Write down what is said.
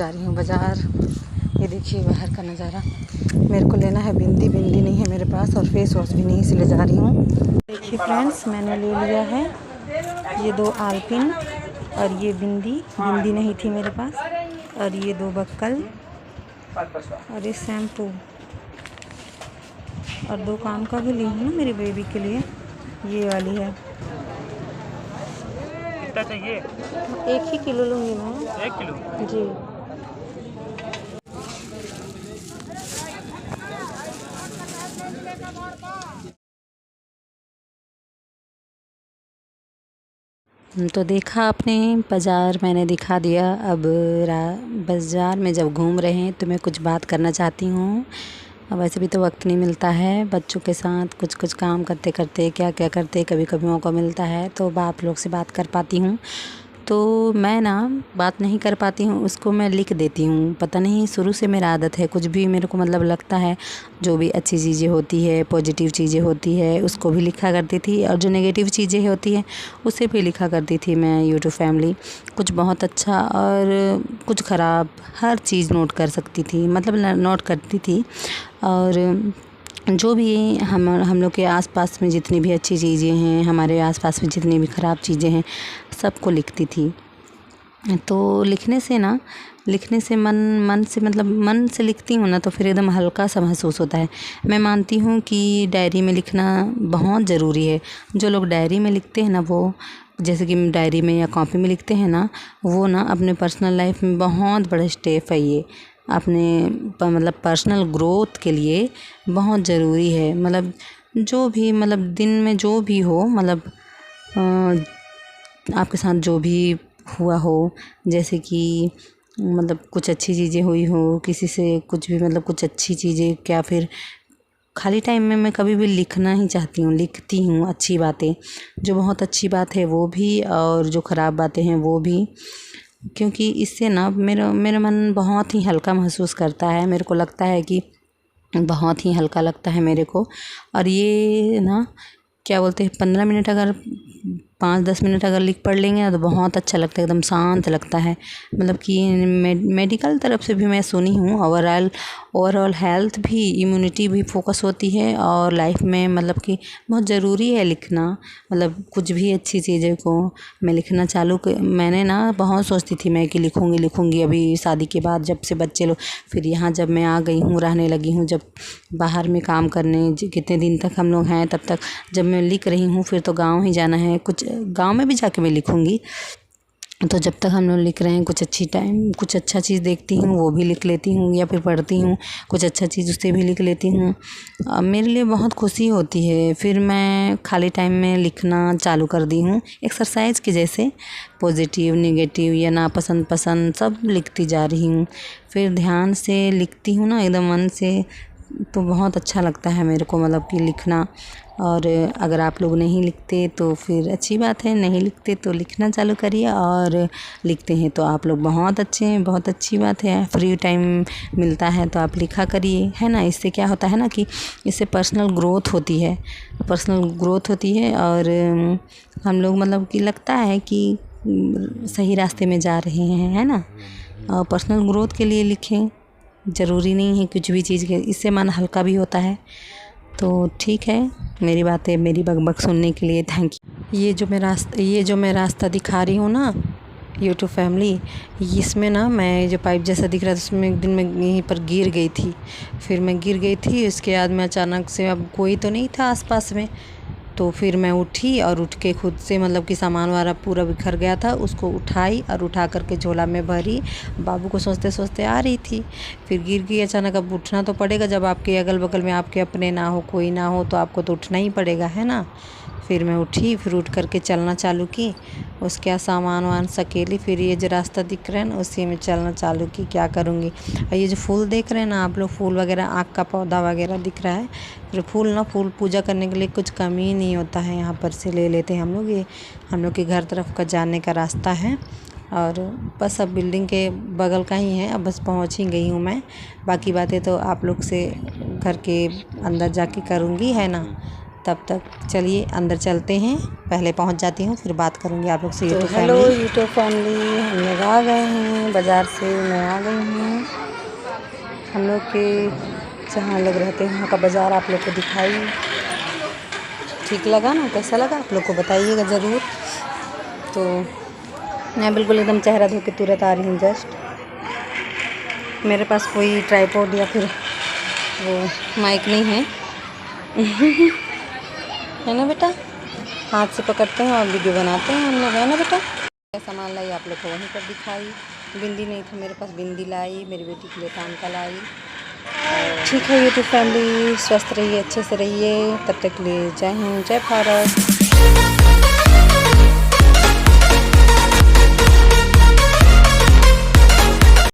जा रही हूँ बाज़ार। ये देखिए बाहर का नज़ारा। मेरे को लेना है बिंदी नहीं है मेरे पास और फेस वॉश भी नहीं, इसलिए जा रही हूँ। देखिए फ्रेंड्स, मैंने ले लिया है ये 2 आलपिन और ये बिंदी नहीं थी मेरे पास, और ये 2 बक्कल और ये शैम्पू और 2 काम का भी ली हूँ ना मेरी बेबी के लिए। ये वाली है। कितना चाहिए? 1 ही किलो लूँगी मैं। 1 किलो जी। तो देखा आपने, बाज़ार मैंने दिखा दिया। अब बाज़ार में जब घूम रहे हैं तो मैं कुछ बात करना चाहती हूँ। अब वैसे भी तो वक्त नहीं मिलता है बच्चों के साथ, कुछ काम करते करते क्या करते कभी कभी मौका मिलता है तो आप लोग से बात कर पाती हूँ। तो मैं ना बात नहीं कर पाती हूँ, उसको मैं लिख देती हूँ। पता नहीं, शुरू से मेरा आदत है, कुछ भी मेरे को मतलब लगता है, जो भी अच्छी चीज़ें होती है, पॉजिटिव चीज़ें होती है, उसको भी लिखा करती थी, और जो नेगेटिव चीज़ें होती हैं उसे भी लिखा करती थी मैं। यूट्यूब फैमिली कुछ बहुत अच्छा और कुछ ख़राब, हर चीज़ नोट कर सकती थी, मतलब नोट करती थी। और जो भी हम लोग के आसपास में जितनी भी अच्छी चीज़ें हैं, हमारे आसपास में जितनी भी ख़राब चीज़ें हैं, सबको लिखती थी। तो लिखने से मन से, मतलब मन से लिखती हूँ ना तो फिर एकदम हल्का सा महसूस होता है। मैं मानती हूँ कि डायरी में लिखना बहुत ज़रूरी है। जो लोग डायरी में लिखते हैं ना, वो जैसे कि डायरी में या कॉपी में लिखते हैं ना, वो ना अपने पर्सनल लाइफ में बहुत बड़ा स्टेप है। ये अपने मतलब पर्सनल ग्रोथ के लिए बहुत ज़रूरी है। मतलब जो भी, मतलब दिन में जो भी हो, मतलब आपके साथ जो भी हुआ हो, जैसे कि मतलब कुछ अच्छी चीज़ें हुई हो, किसी से कुछ भी, मतलब कुछ अच्छी चीज़ें, क्या फिर खाली टाइम में मैं कभी भी लिखना ही चाहती हूँ, लिखती हूँ अच्छी बातें। जो बहुत अच्छी बात है वो भी, और जो ख़राब बातें हैं वो भी, क्योंकि इससे ना मेरा मन बहुत ही हल्का महसूस करता है। मेरे को लगता है कि बहुत ही हल्का लगता है मेरे को। और ये ना क्या बोलते हैं, 15 मिनट अगर 5-10 मिनट अगर लिख पढ़ लेंगे ना तो बहुत अच्छा लगता है, एकदम शांत लगता है। मतलब कि मेडिकल तरफ से भी मैं सुनी हूँ, ओवरऑल हेल्थ भी, इम्यूनिटी भी फोकस होती है, और लाइफ में मतलब कि बहुत ज़रूरी है लिखना। मतलब कुछ भी अच्छी चीज़ों को मैं लिखना मैंने ना बहुत सोचती थी मैं कि लिखूँगी अभी शादी के बाद, जब से बच्चे लोग, फिर यहाँ जब मैं आ गई हूँ, रहने लगी हूँ, जब बाहर में काम करने, कितने दिन तक हम लोग हैं, तब तक जब मैं लिख रही हूँ, फिर तो गाँव ही जाना है, कुछ गाँव में भी जाके मैं लिखूँगी। तो जब तक हम लोग लिख रहे हैं, कुछ अच्छा चीज़ देखती हूँ वो भी लिख लेती हूँ, या फिर पढ़ती हूँ कुछ अच्छा चीज़ उससे भी लिख लेती हूँ। मेरे लिए बहुत खुशी होती है। फिर मैं खाली टाइम में लिखना चालू कर दी हूँ, एक्सरसाइज के जैसे, पॉजिटिव, नेगेटिव या नापसंद पसंद सब लिखती जा रही हूँ। फिर ध्यान से लिखती हूँ ना, एकदम मन से, तो बहुत अच्छा लगता है मेरे को, मतलब कि लिखना। और अगर आप लोग नहीं लिखते तो फिर अच्छी बात है, नहीं लिखते तो लिखना चालू करिए, और लिखते हैं तो आप लोग बहुत अच्छे हैं, बहुत अच्छी बात है। फ्री टाइम मिलता है तो आप लिखा करिए, है ना। इससे क्या होता है ना कि इससे पर्सनल ग्रोथ होती है, और हम लोग मतलब कि लगता है कि सही रास्ते में जा रहे हैं, है ना। और पर्सनल ग्रोथ के लिए लिखें, ज़रूरी नहीं है कुछ भी चीज़ के, इससे मन हल्का भी होता है। तो ठीक है, मेरी बातें, मेरी बकबक सुनने के लिए थैंक यू। ये जो मैं रास्ता दिखा रही हूँ ना, यूट्यूब फैमिली, इसमें ना मैं जो पाइप जैसा दिख रहा था, उसमें एक दिन मैं यहीं पर गिर गई थी। फिर मैं गिर गई थी, उसके बाद में अचानक से, अब कोई तो नहीं था आसपास में, तो फिर मैं उठी और उठ के खुद से, मतलब कि सामान वारा पूरा बिखर गया था, उसको उठाई और उठा करके झोला में भरी, बाबू को सोचते सोचते आ रही थी। फिर गिर गई अचानक। अब उठना तो पड़ेगा, जब आपके अगल बगल में आपके अपने ना हो, कोई ना हो, तो आपको तो उठना ही पड़ेगा, है ना। फिर मैं उठी, फिर उठ करके चलना चालू की, उसके बाद सामान वान सकेली, फिर ये जो रास्ता दिख रहा है ना, उसी में चलना चालू की। क्या करूँगी। और ये जो फूल देख रहे हैं ना आप लोग, फूल वगैरह, आँख का पौधा वगैरह दिख रहा है, फिर फूल पूजा करने के लिए कुछ कमी ही नहीं होता है, यहाँ पर से ले लेते हैं हम लोग। ये हम लोग के घर तरफ का जाने का रास्ता है, और बस अब बिल्डिंग के बगल का ही है, अब बस पहुँच ही गई हूँ मैं। बाकी बातें तो आप लोग से घर के अंदर जाके करूँगी, है ना। तब तक चलिए अंदर चलते हैं, पहले पहुंच जाती हूँ फिर बात करूँगी आप लोग से। तो हेलो यूट्यूब फैमिली, हम लोग आ गए हैं बाज़ार से। मैं आ गई हूँ हम लोग के जहाँ लोग रहते हैं वहाँ का बाज़ार आप लोग को दिखाई। ठीक लगा ना? कैसा लगा आप लोग को बताइएगा ज़रूर। तो मैं बिल्कुल एकदम चेहरा धो के तुरंत आ रही हूँ। जस्ट मेरे पास कोई ट्राइपॉड या फिर वो माइक नहीं है है ना बेटा? हाथ से पकड़ते हैं और वीडियो बनाते हैं हम लोग, है ना बेटा? क्या सामान लाई आप लोग को वहीं पर दिखाई। बिंदी नहीं था मेरे पास, बिंदी लाई, मेरी बेटी के लिए कान का लाई। ठीक है यूट्यूब फैमिली, स्वस्थ रहिए, अच्छे से रहिए, तब तक के लिए जय हिंद, जय भारत।